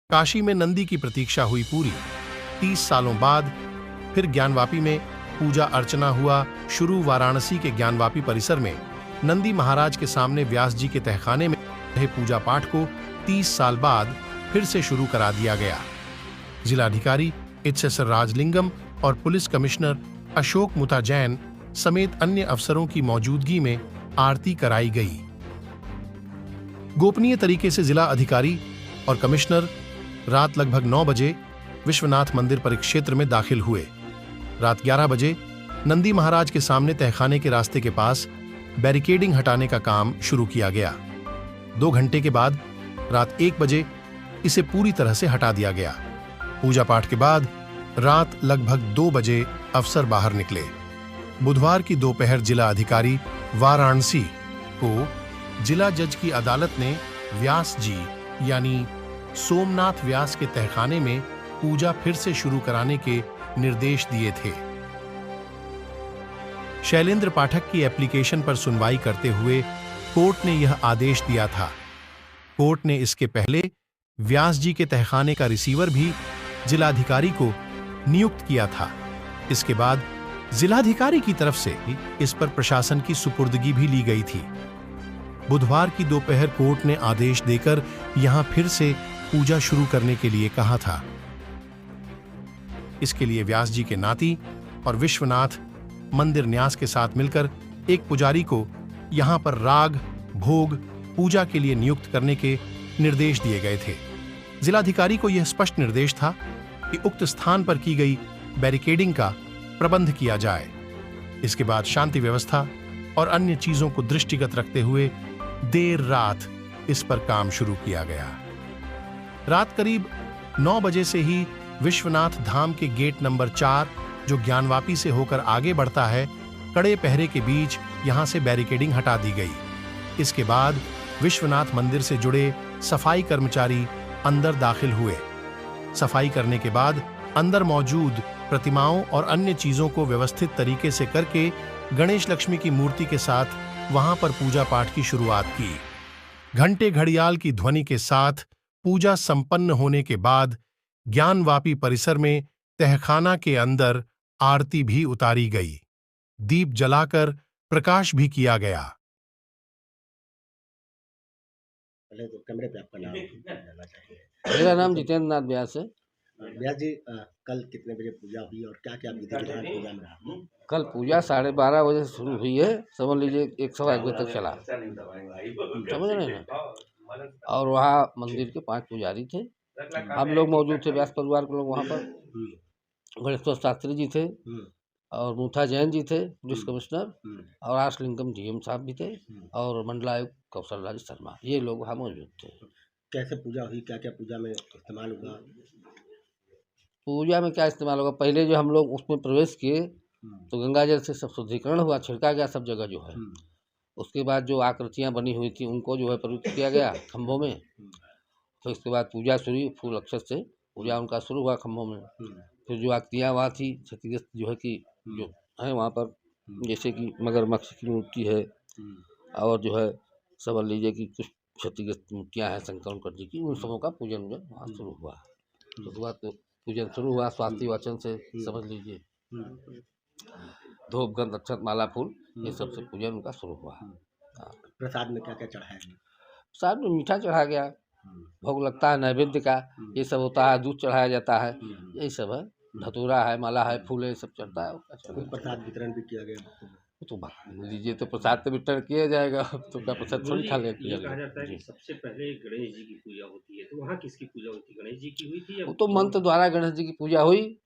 काशी में नंदी की प्रतीक्षा हुई पूरी। 30 सालों बाद फिर ज्ञानवापी में पूजा अर्चना हुआ शुरू। वाराणसी के ज्ञानवापी परिसर में नंदी महाराज के सामने व्यास जी के तहखाने में रहे पूजा पाठ को 30 साल बाद फिर से शुरू करा दिया गया। जिलाधिकारी एच.एस. राजलिंगम और पुलिस कमिश्नर अशोक मुता जैन समेत अन्य अफसरों की मौजूदगी में आरती कराई गई। गोपनीय तरीके से जिला अधिकारी और कमिश्नर रात लगभग 9 बजे विश्वनाथ मंदिर परिक्षेत्र में दाखिल हुए। रात 11 बजे नंदी महाराज के सामने तहखाने के रास्ते के पास बैरिकेडिंग हटाने का काम शुरू किया गया। 2 घंटे के बाद रात 1 बजे इसे पूरी तरह से हटा दिया गया। पूजा पाठ के बाद रात लगभग 2 बजे अफसर बाहर निकले। बुधवार की दोपहर जिला अधिकारी वाराणसी को जिला जज की अदालत ने व्यास जी यानी सोमनाथ व्यास के तहखाने में पूजा फिर से शुरू कराने के निर्देश दिए थे। शैलेंद्र पाठक की एप्लीकेशन पर सुनवाई करते हुए कोर्ट ने यह आदेश दिया था। कोर्ट ने इसके पहले व्यास जी के तहखाने का रिसीवर भी जिलाधिकारी को नियुक्त किया था। इसके बाद जिलाधिकारी की तरफ से इस पर प्रशासन की सुपुर्दगी भी ली गई थी। बुधवार की दोपहर कोर्ट ने आदेश देकर यहां फिर से पूजा शुरू करने के लिए कहा था। इसके लिए व्यास जी के नाती और विश्वनाथ मंदिर न्यास के साथ मिलकर एक पुजारी को यहां पर राग भोग पूजा के लिए नियुक्त करने के निर्देश दिए गए थे। जिलाधिकारी को यह स्पष्ट निर्देश था कि उक्त स्थान पर की गई बैरिकेडिंग का प्रबंध किया जाए। इसके बाद शांति व्यवस्था और अन्य चीजों को दृष्टिगत रखते हुए देर रात इस पर काम शुरू किया गया। रात करीब 9 बजे से ही विश्वनाथ धाम के गेट नंबर 4 जो ज्ञानवापी से होकर आगे बढ़ता है, कड़े पहरे के बीच यहां से बैरिकेडिंग हटा दी गई। इसके बाद विश्वनाथ मंदिर से जुड़े सफाई कर्मचारी अंदर दाखिल हुए। सफाई करने के बाद अंदर मौजूद प्रतिमाओं और अन्य चीजों को व्यवस्थित तरीके से करके गणेश लक्ष्मी की मूर्ति के साथ वहां पर पूजा पाठ की शुरुआत की। घंटे घड़ियाल की ध्वनि के साथ पूजा संपन्न होने के बाद ज्ञानवापी परिसर में तहखाना के अंदर आरती भी उतारी गई। दीप जलाकर प्रकाश भी किया गया। पहले तो कैमरे पे आपका नाम बताना चाहिए। मेरा नाम जितेंद्र नाथ व्यास है। व्यास जी, कल कितने बजे पूजा हुई और क्या क्या विधि विधान पूजा में रहा? कल पूजा 12:30 बजे से शुरू हुई है, समझ लीजिए 1 सवा 1 बजे तक चला, समझ रहे हैं ना। और वहाँ मंदिर के 5 पुजारी थे, हम लोग मौजूद थे, व्यास परिवार के लोग वहाँ पर। गणेश्वर शास्त्री जी थे और मुथा जैन जी थे पुलिस कमिश्नर, और राजलिंगम डीएम साहब भी थे, और मंडलायुक्त कौशल राज शर्मा, ये लोग वहाँ मौजूद थे। कैसे पूजा हुई, क्या क्या पूजा में इस्तेमाल हुआ? पूजा में क्या इस्तेमाल होगा, पहले जो हम लोग उसमें प्रवेश किए तो गंगा जल से सब शुद्धिकरण हुआ, छिड़का गया सब जगह जो है। उसके बाद जो आकृतियाँ बनी हुई थी उनको जो है प्रयुक्त किया गया खम्भों में। फिर उसके बाद पूजा शुरू, फूल अक्षत से पूजा उनका शुरू हुआ खम्भों में। फिर जो आकृतियाँ वहाँ थी क्षतिग्रस्त जो है कि जो है वहाँ पर, जैसे कि मगरमच्छ की मूर्ति है, और जो है समझ लीजिए कि कुछ क्षतिग्रस्त मूर्तियाँ हैं शंकर जी की, उन सबों का पूजन जो वहाँ शुरू हुआ। उसके बाद तो पूजन शुरू हुआ स्वाति वचन से, समझ लीजिए धूप गंध अक्षत माला फूल ये सब से पूजन उनका शुरू हुआ। प्रसाद में क्या क्या चढ़ाया गया? प्रसाद में मीठा चढ़ा गया, भोग लगता है नैवेद्य का, ये सब होता है, दूध चढ़ाया जाता है, यही सब है, धतूरा है, माला है, फूल है, ये सब चढ़ता है। प्रसाद वितरण भी किया गया? तो लीजिए तो प्रसाद तो वितरण किया जाएगा, तो क्या प्रसाद थोड़ी खा लेंगे। ये कहा जाता है कि सबसे पहले गणेश जी की पूजा होती है, तो वहाँ किसकी पूजा हुई थी? गणेश जी की हुई थी या? वो तो मंत्र द्वारा गणेश जी की पूजा हुई,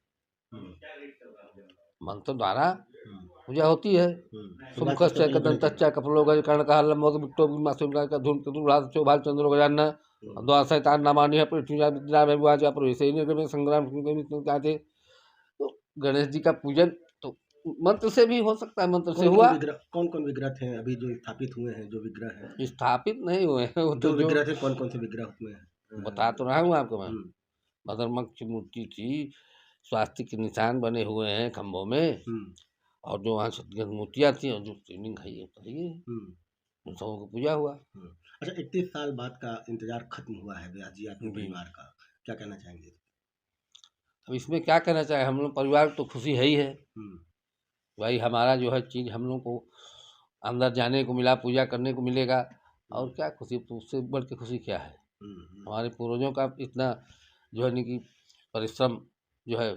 मंत्र द्वारा पूजा होती है। सुमुखस्य कदंतस्य कपलोगज कर्णकः लंबोदर बिट्टो मासूमका का धूमकेतु राज चौभाल चंद्रो गजानन द्वादशैतान नामानि है पृथ्वी विद्या में विवाह जा प्रवेश में संग्राम चाहते। तो गणेश जी का पूजन तो मंत्र से भी हो सकता है, मंत्र से हुआ। कौन कौन विग्रह थे अभी जो स्थापित हुए हैं? जो विग्रह हैं स्थापित नहीं हुए हैं, वो तो विग्रह थे, कौन कौन से विग्रह हुए हैं बता तो रहा हूँ आपको मैं। मगरमच्छ की मूर्ति थी, स्वास्तिक के निशान बने हुए हैं खम्भों में, और जो वहाँ क्षतिग्रस्त मूर्तियाँ थी और जो ट्रेनिंग है उन सबों को पूजा हुआ। अच्छा, 31 साल बाद का इंतजार खत्म हुआ है व्यास जी आपके परिवार का, क्या कहना चाहेंगे? अब इसमें क्या कहना चाहे, हम लोग परिवार तो खुशी है ही है हम्म, भाई, हमारा जो है चीज़ हम लोग को अंदर जाने को मिला, पूजा करने को मिलेगा, और क्या खुशी, तो उससे बढ़ के खुशी क्या है। हमारे पूर्वजों का इतना जो है कि परिश्रम जो है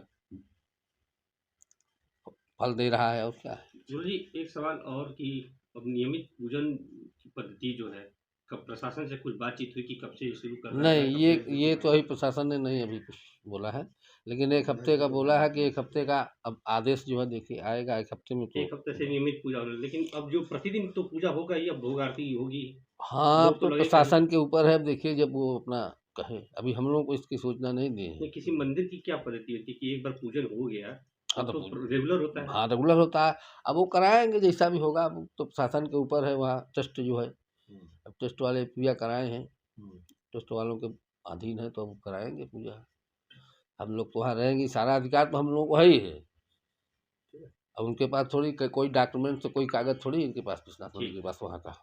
फल दे रहा है, और क्या है। गुरु जी एक सवाल और कि अब नियमित पूजन की पद्धति जो है कब प्रशासन से कुछ बातचीत हुई कि कब से शुरू करना है, नहीं, कब ये से ये तो अभी प्रशासन ने नहीं अभी कुछ बोला है, लेकिन एक हफ्ते का बोला है कि एक हफ्ते का अब आदेश जो है देखिए आएगा एक हफ्ते में, तो एक हफ्ते से नियमित पूजा होने, लेकिन अब जो प्रतिदिन तो पूजा होगा ही, अब भोग आरती होगी, हाँ, अब भोग तो तो लगेगा ही। प्रशासन के ऊपर है, अब देखिए जब वो अपना कहे, अभी हम लोग को इसकी सूचना नहीं दी है। नहीं, किसी मंदिर की क्या पद्धति होती है कि एक बार पूजन हो गया हाँ, तो तो रेगुलर होता है? हाँ रेगुलर होता है, अब वो कराएंगे जैसा भी होगा, अब तो प्रशासन के ऊपर है, वहाँ ट्रस्ट जो है, अब ट्रस्ट वाले पूजा कराए हैं, ट्रस्ट वालों के अधीन है, तो अब कराएंगे पूजा। हम लोग तो वहाँ रहेंगे, सारा अधिकार तो हम लोगों को है ही है। अब उनके पास थोड़ी कोई डॉक्यूमेंट से कोई कागज थोड़ी इनके पास, विश्वनाथ मंदिर के पास वहाँ का।